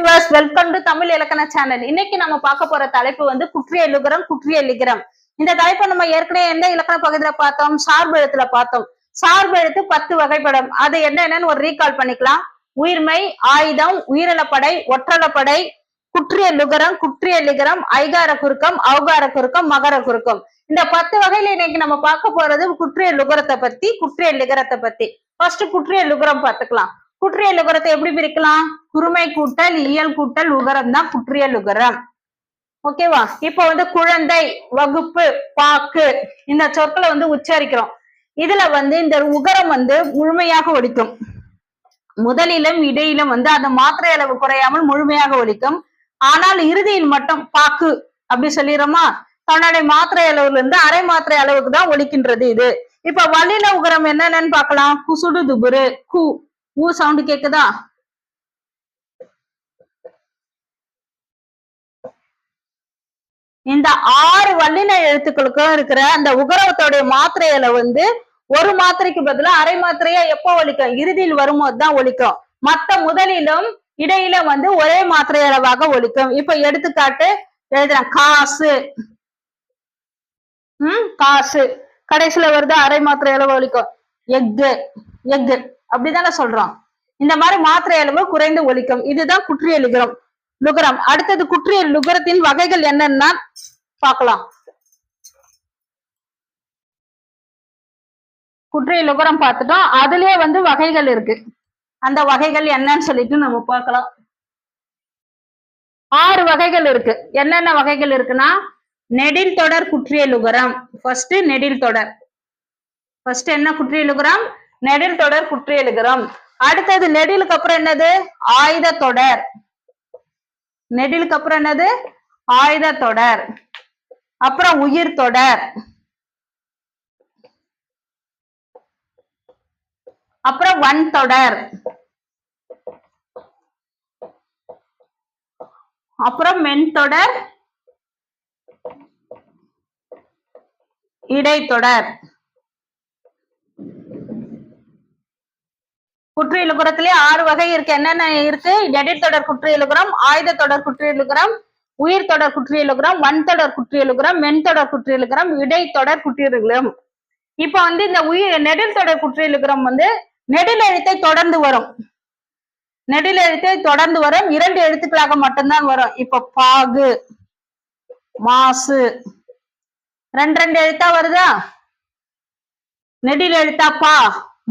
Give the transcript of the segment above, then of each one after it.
Viewers, welcome to Tamil இலக்கண channel. இன்னைக்கு நம்ம பார்க்க போற தலைப்பு வந்து குற்றியலுகரம், குற்றியலிகரம். இந்த தலைப்பை நம்ம ஏற்கனவே எந்த இலக்கண பகுதியில பார்த்தோம்? சார்பு எழுத்துல பார்த்தோம். சார்பு எழுத்து 10 வகைப்படும். அது என்னன்னு ஒரு ரீகால் பண்ணிக்கலாம். உயிர்மை, ஆயுதம், உயிரிழப்படை, ஒற்றளப்படை, குற்றியலுகரம், குற்றியலிகரம், ஐகார குறுக்கம், ஔகார குறுக்கம், மகர குறுக்கம். இந்த 10 வகையில இன்னைக்கு நம்ம பார்க்க போறது குற்றியலுகரத்தை பத்தி, குற்றியலிகரத்தை பத்தி. ஃபர்ஸ்ட் குற்றியலுகரம் பார்த்துக்கலாம். குற்றியலுகரத்தை எப்படி பிரிக்கலாம்? குறுமை கூட்டல் இயல் கூட்டல் உகரம் தான் குற்றியலுகரம். ஓகேவா? இப்ப வந்து குழந்தை, வகுப்பு, பாக்கு இந்த சொற்களை வந்து உச்சரிக்கிறோம். இதுல வந்து இந்த உகரம் வந்து முழுமையாக ஒலிக்கும். முதலிலும் இடையிலும் வந்து அந்த மாத்திரை அளவு குறையாமல் முழுமையாக ஒலிக்கும். ஆனால் இறுதியில் மட்டும் பாக்கு அப்படி சொல்லிடுறோமா, தன்னுடைய மாத்திரை அளவுல இருந்து அரை மாத்திரை அளவுக்கு தான் ஒலிக்கின்றது இது. இப்ப வல்லின உகரம் என்னென்னு பார்க்கலாம். குசுடு துபுரு, கு ஊ சவுண்ட் கேக்குதா? இந்த 6 வல்லின எழுத்துக்களுக்கும் இருக்கிற அந்த உகரத்தோடைய மாத்திரையில வந்து ஒரு மாத்திரைக்கு பதிலா அரை மாத்திரையா எப்போ ஒலிக்கும்? இறுதியில் வரும்போது தான் ஒலிக்கும். மத்த முதலிலும் இடையில வந்து ஒரே மாத்திரை அளவாக ஒலிக்கும். இப்ப எடுத்துக்காட்டு எழுதுறேன். காசு, காசு கடைசியில வருது அரை மாத்திரை அளவு ஒலிக்கும். எஃகு, எஃகு அப்படிதானே சொல்றோம். இந்த மாதிரி மாத்திரை அளவு குறைந்து ஒலிக்கும். இதுதான் குற்றியலுகரம். லுகரம். அடுத்தது குற்றியலுகரத்தின் வகைகள் என்னன்னா பார்க்கலாம். குற்றியலுகரம் பார்த்துட்டோம். அதுலயே வந்து வகைகள் இருக்கு. அந்த வகைகள் என்னன்னு சொல்லிட்டு நம்ம பார்க்கலாம். 6 வகைகள் இருக்கு. என்னென்ன வகைகள் இருக்குன்னா, நெடில் தொடர் குற்றியலுகரம். ஃபர்ஸ்ட் நெடில் தொடர். ஃபர்ஸ்ட் என்ன குற்றியலுகரம்? நெடில் தொடர் குற்றியலுகரம். அடுத்தது நெடிலுக்கு அப்புறம் என்னது? ஆயுத தொடர். நெடிலுக்கு அப்புறம் என்னது? ஆயுத தொடர். அப்புறம் உயிர் தொடர். அப்புறம் வன் தொடர். அப்புறம் மென் தொடர், இடைத்தொடர். குற்றியலுகரத்திலே 6 வகை இருக்கு. என்னென்ன இருக்கு? நெடில் தொடர் குற்றியலுகரம், ஆயுத தொடர் குற்றியலுகரம், உயிர் தொடர் குற்றியலுகரம், வன் தொடர் குற்றியலுகரம், மென் தொடர் குற்றியலுகரம், இடைத்தொடர் குற்றியலுகரம். இப்ப வந்து இந்த நெடில் தொடர் குற்றியலுகரம் வந்து நெடில் எழுத்தை தொடர்ந்து வரும். நெடில் எழுத்தை தொடர்ந்து வரும். 2 எழுத்துக்களாக மட்டும்தான் வரும். இப்ப பாகு, மாசு 2 எழுத்தா வருதா? நெடில் எழுத்தா பா,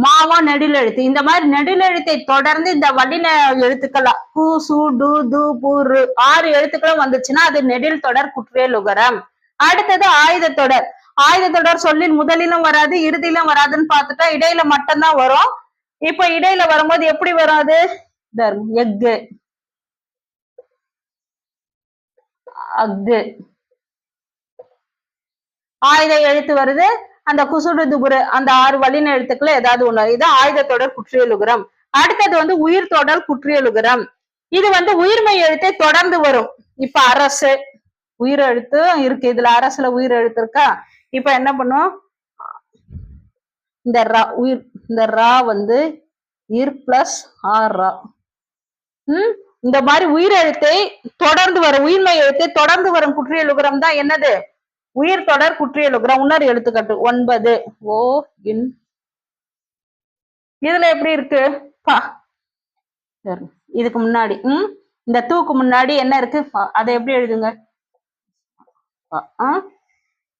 மாவா நெடில் எழுத்து. இந்த மாதிரி நெடில் எழுத்தை தொடர்ந்து இந்த வல்லின எழுத்துக்கள் கு, சு, டு, து, பு, ரு 6 எழுத்துக்களும் வந்துச்சுன்னா அது நெடில் தொடர் குற்றியலுகரம். அடுத்தது ஆயுத தொடர். ஆயுத தொடர் சொல்லில் முதலிலும் வராது, இறுதியிலும் வராதுன்னு பார்த்துட்டா இடையில மட்டும்தான் வரும். இப்ப இடையில வரும்போது எப்படி வரும்? அது எஃகு, அஃகு. ஆயுத எழுத்து வருது. அந்த குசுடு துபுரு அந்த 6 வல்லின எழுத்துக்கள் ஏதாவது ஒண்ணு. இது ஆயுத தொடர் குற்றியலுகரம். அடுத்தது வந்து உயிர் தொடர் குற்றியலுகரம். இது வந்து உயிர்மை எழுத்தை தொடர்ந்து வரும். இப்ப அரசு உயிர் எழுத்து இருக்கு. இதுல அரசுல உயிர் எழுத்து இருக்கா? இப்ப என்ன பண்ணும்? இந்த ரா உயிர், இந்த ரா வந்து இர் பிளஸ் ஆர் ரா. இந்த மாதிரி உயிர் எழுத்தை தொடர்ந்து வரும், உயிர்மை எழுத்தை தொடர்ந்து வரும் குற்றியலுகரம் தான் என்னது? உயிர் தொடர் குற்றியலுகரம். இன்னொரு எழுத்துக்கட்டு 9 ஓ இன். இதுல எப்படி இருக்கு? பா. இதுக்கு முன்னாடி இந்த தூக்கு முன்னாடி என்ன இருக்கு? அதை எப்படி எழுதுங்க?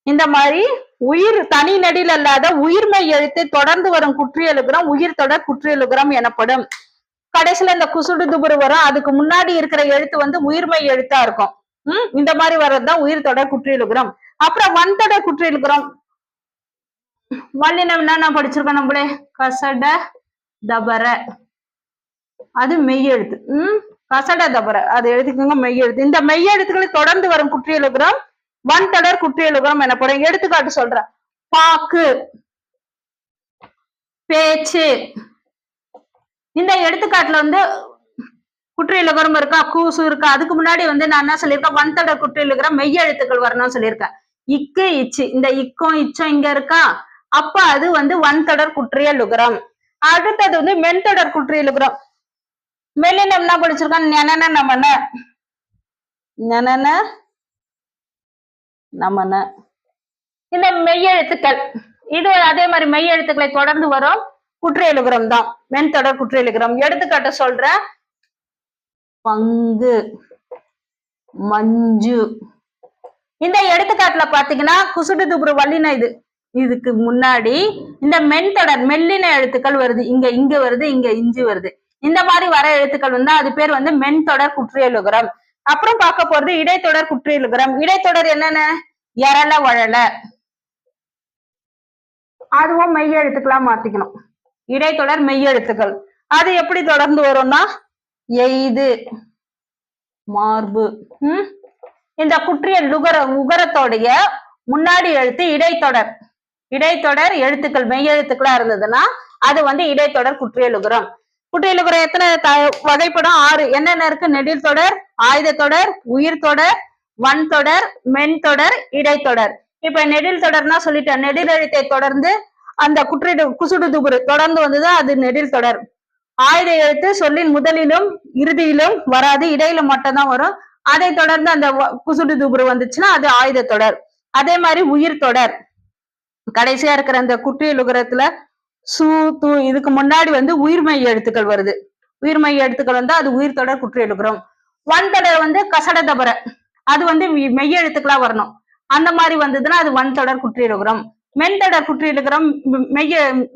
இந்த மாதிரி உயிர் தனி நெடில் அல்லாத உயிர்மை எழுத்தை தொடர்ந்து வரும் குற்றியலுகரம் உயிர் தொடர் குற்றியலுகரம் எனப்படும். கடைசியில இந்த குசுடு துபுரு வரும். அதுக்கு முன்னாடி இருக்கிற எழுத்து வந்து உயிர்மை எழுத்தா இருக்கும். இந்த மாதிரி வர்றதுதான் உயிர் தொடர் குற்றியலுகரம். அப்புறம் வன் தொடர் குற்றியலுகரம். வல்லினம் என்ன படிச்சிருக்கோம் நம்மளே? கசட தபர, அது மெய்யெழுத்து. கசட தபர அது எழுதிக்கோங்க, மெய்யெழுத்து. இந்த மெய்யெழுத்துக்களை தொடர்ந்து வரும் குற்றியலுகரம் வன் தொடர் குற்றியலுகரம் எனப்படும். எடுத்துக்காட்டு சொல்றேன். பாக்கு, பேச்சு. இந்த எடுத்துக்காட்டுல வந்து குற்றியலுகரம் இருக்கா, கூசு இருக்கா. அதுக்கு முன்னாடி வந்து நான் என்ன சொல்லியிருக்கேன்? வன் தொடர் குற்றியலுகரம் மெய்ய எழுத்துக்கள் வரணும்னு சொல்லியிருக்கேன். இக்கு, இச்சு. இந்த இக்கும் இச்சும் இங்க இருக்கா? அப்ப அது வந்து வன் தொடர் குற்றியலுகரம். அடுத்தது வந்து மென் தொடர் குற்றியலுகரம். மெல்லினம் என்ன படிச்சிருக்கோம்? ஞனன நமன, ஞனன நமன. இந்த மெய்யெழுத்துக்கள் இது அதே மாதிரி மெய்யெழுத்துக்களை தொடர்ந்து வரும் குற்றியலுகரம் தான், மென்தொடர் குற்றியலுகரம். எடுத்துக்காட்டு சொல்றேன். பங்கு, மஞ்சு. இந்த எடுத்துக்காட்டுல பாத்தீங்கன்னா குசுடு துபுரு வல்லின இதுக்கு முன்னாடி இந்த மென்தொடர் மெல்லின எழுத்துக்கள் வருது, இங்க வருது, இங்க இஞ்சி வருது. இந்த மாதிரி வர எழுத்துக்கள் வந்து அது பேர் வந்து மென்தொடர் குற்றியலுகரம். அப்புறம் பார்க்க போறது இடைத்தொடர் குற்றியலுகரம். இடைத்தொடர் என்னென்ன? எரல வழல, அதுவும் மெய் எழுத்துக்களா மாத்திக்கணும். இடைத்தொடர் மெய் எழுத்துக்கள் அது எப்படி தொடர்ந்து வரும்னா எய்து, மார்பு. இந்த குற்றியல் உகரத்தோடைய முன்னாடி எழுத்து இடைத்தொடர். இடைத்தொடர் எழுத்துக்கள் மெய் எழுத்துக்களா இருந்ததுன்னா அது வந்து இடைத்தொடர் குற்றியலுகரம். குற்றியலுகரம் எத்தனை வகைப்படும்? 6. என்னென்ன இருக்கு? நெடில் தொடர், ஆயுத தொடர், உயிர் தொடர், வன் தொடர், மென் தொடர், இடைத்தொடர். இப்ப நெடில் தொடர்னா சொல்லிட்டேன். நெடில் எழுத்தை தொடர்ந்து அந்த குசுடு துபுரு தொடர்ந்து வந்தது, அது நெடில் தொடர். ஆயுத எழுத்து சொல்லின் முதலிலும் இறுதியிலும் வராது, இடையில மட்டும்தான் வரும். அதை தொடர்ந்து அந்த குசுடு துபுரு வந்துச்சுன்னா அது ஆயுத தொடர். அதே மாதிரி உயிர் தொடர். கடைசியா இருக்கிற அந்த குற்றியலுகரத்துல சு து இதுக்கு முன்னாடி வந்து உயிர்மெய் எழுத்துக்கள் வருது. உயிர்மெய் எழுத்துக்கள் வந்து அது உயிர் தொடர் குற்றியலுகரம். வன் தொடர் வந்து கசட தபர, அது வந்து மெய் எழுத்துக்களா வரணும். அந்த மாதிரி வந்ததுன்னா அது வன் தொடர் குற்றியலுகரம். மென்தொடர் குற்றியலுகரம்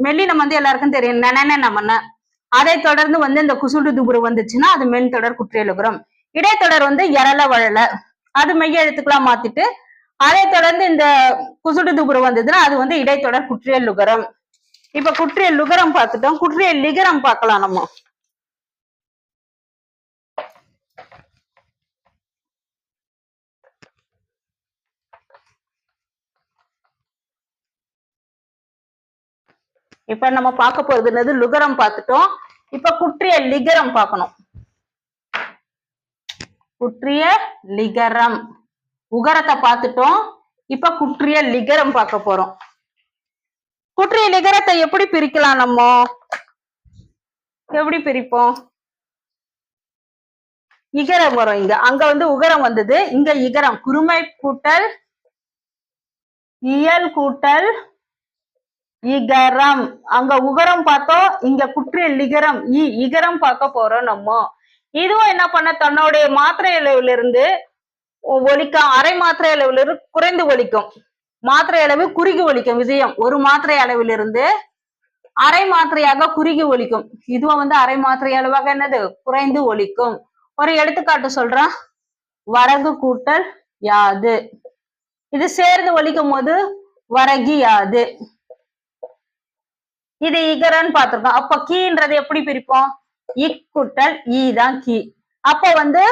மெல்லினம் வந்து எல்லாருக்கும் தெரியும், நனன நமன. அதை தொடர்ந்து வந்து இந்த குசுடு துபுரு வந்துச்சுன்னா அது மென்தொடர் குற்றியலுகரம். இடைத்தொடர் வந்து எரல வழல, அது மெய் எழுத்துக்களா மாத்திட்டு அதை தொடர்ந்து இந்த குசுடு துபுரு வந்ததுன்னா அது வந்து இடைத்தொடர் குற்றியலுகரம். இப்ப குற்றியல் லுகரம் பார்த்துட்டோம், குற்றியல் லிகரம் பார்க்கலாம் நம்ம. இப்ப நம்ம பார்க்க போறது என்னது? லுகரம் பார்த்துட்டோம். இப்ப குற்றிய லிகரம் பார்க்கணும். குற்றிய லிகரம் உகரத்தை பார்த்துட்டோம். இப்ப குற்றிய லிகரம் பார்க்க போறோம். குற்றிய லிகரத்தை எப்படி பிரிக்கலாம்? நம்ம எப்படி பிரிப்போம்? இகரம் வரும் இங்க, அங்க வந்து உகரம் வந்தது, இங்க இகரம். குறுமை கூட்டல் இயல் கூட்டல் இகரம். அங்க உகரம் பார்த்தோம், இங்க குற்றிய லிகரம் இகரம் பார்க்க போறோம் நம்ம. இதுவும் என்ன பண்ண, தன்னுடைய மாத்திரை அளவிலிருந்து ஒலிக்கும், அரை மாத்திரை அளவிலிருந்து குறைந்து ஒலிக்கும். மாத்திரை அளவு குறுகி ஒலிக்கும். விஜயம் ஒரு மாத்திரை அளவிலிருந்து அரை மாத்திரையாக குறுகி ஒலிக்கும். இதுவும் வந்து அரை மாத்திரை அளவாக என்னது? குறைந்து ஒலிக்கும். ஒரு எடுத்துக்காட்டு சொல்றேன். வரகு கூட்டல் யாது, இது சேர்ந்து ஒலிக்கும் போது வரகி யாது. இது இகரன்னு பார்த்திருக்கோம். அப்ப கீன்றது எப்படி பிரிப்போம்? இக்குட்டல் ஈ தான் கீ. அப்ப வந்து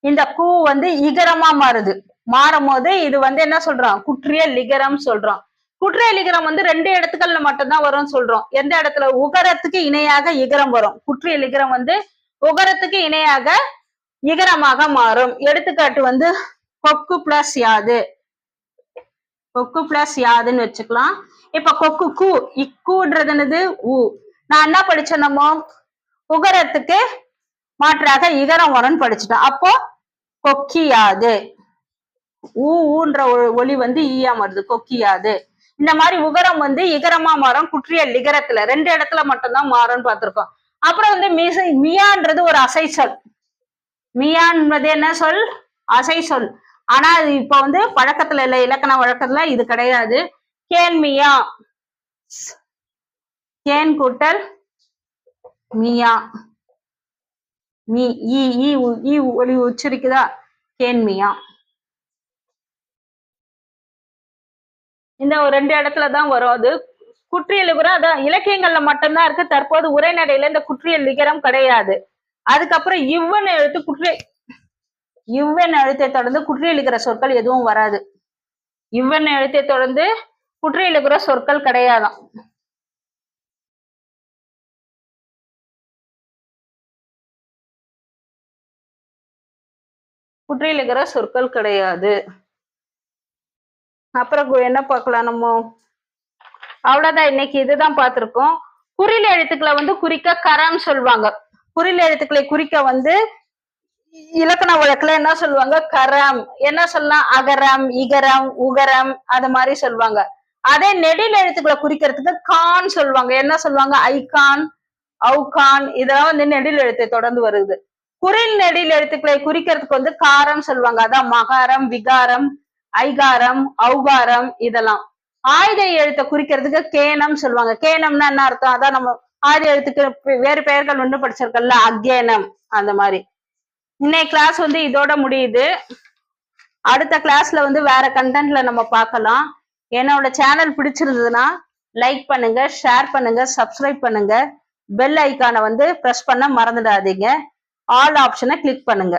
இந்த கூ வந்து இகரமா மாறுது. மாறும் போது இது வந்து என்ன சொல்றோம்? குற்றிய லிகரம் சொல்றோம். குற்றிய லிகரம் வந்து 2 இடத்துக்கள்ல மட்டும்தான் வரும்னு சொல்றோம். எந்த இடத்துல? உகரத்துக்கு இணையாக இகரம் வரும். குற்றிய லிகரம் வந்து உகரத்துக்கு இணையாக இகரமாக மாறும். எடுத்துக்காட்டு வந்து கொக்கு பிளஸ் யாது, கொக்கு பிளஸ் யாதுன்னு வச்சுக்கலாம். இப்ப கொக்கு கூ, இக்கூன்றது என்னது? ஊ. நான் என்ன படிச்சேன்? நம்ம உகரத்துக்கு மாற்றாக இகரம் வரும்னு படிச்சுட்டோம். அப்போ கொக்கியாது, ஊன்ற ஒலி வந்து ஈயா வருது, கொக்கியாது. இந்த மாதிரி உகரம் வந்து இகரமா மாறும் குற்றிய லிகரத்துல. 2 இடத்துல மட்டும்தான் மாறும்னு பார்த்திருக்கோம். அப்புறம் வந்து மியான்றது ஒரு அசை சொல். மியான்றது என்ன சொல்? அசை சொல். ஆனா அது இப்ப வந்து பழக்கத்துல இல்ல, இலக்கண வழக்கத்துல இது கிடையாது. கேன்மியா, கேன் கூட்டல் மியா, மீ ஈ ஒலி உச்சரிக்குதா? கேன்மியா. இந்த 2 இடத்துலதான் வரும். அது குற்றியல் லிகரம் அதான் இலக்கியங்கள்ல மட்டும்தான் இருக்கு. தற்போது உரைநடையில இந்த குற்றியல் லிகரம் கிடையாது. அதுக்கப்புறம் இவ்வன் எழுத்து இவ்வன் எழுத்தை தொடர்ந்து குற்றியல் லிகர சொற்கள் எதுவும் வராது. இவ்வன் எழுத்தை தொடர்ந்து குற்றியல் லிகர சொற்கள் கிடையாதான். குற்றியல் லிகர சொற்கள் கிடையாது. அப்புறம் என்ன பார்க்கலாம் நம்ம? அவ்வளவுதான், இன்னைக்கு இதுதான் பார்த்திருக்கோம். குறில் எழுத்துக்களை வந்து குறிக்க கரன்னு சொல்லுவாங்க. குறில் எழுத்துக்களை குறிக்க வந்து இலக்கண வழக்குல என்ன சொல்லுவாங்க, கரம், என்ன சொல்லலாம், அகரம், இகரம், உகரம், அது மாதிரி சொல்லுவாங்க. அதே நெடில் எழுத்துக்களை குறிக்கிறதுக்கு கான் சொல்லுவாங்க. என்ன சொல்லுவாங்க, ஐகான், அவுகான், இதெல்லாம் வந்து நெடில் எழுத்தை தொடர்ந்து வருது. குறில் நெடில் எழுத்துக்களை குறிக்கிறதுக்கு வந்து காரம் சொல்லுவாங்க. அதான் மகாரம், விகாரம், ஐகாரம், ஔகாரம், இதெல்லாம். ஆயுத எழுத்தை குறிக்கிறதுக்கு கேனம் சொல்லுவாங்க. கேனம்னா என்ன அர்த்தம், அதான் நம்ம ஆயுத எழுத்துக்கு வேறு பெயர்கள் ஒன்று படிச்சிருக்கல, அக்கேனம், அந்த மாதிரி. இன்னைக்கு கிளாஸ் வந்து இதோட முடியுது. அடுத்த கிளாஸ்ல வந்து வேற கண்டென்ட்ல நம்ம பார்க்கலாம். என்னோட சேனல் பிடிச்சிருந்ததுன்னா லைக் பண்ணுங்க, ஷேர் பண்ணுங்க, சப்ஸ்கிரைப் பண்ணுங்க. பெல் ஐக்கானை வந்து பிரஸ் பண்ண மறந்துடாதீங்க. ஆல் ஆப்ஷனை கிளிக் பண்ணுங்க.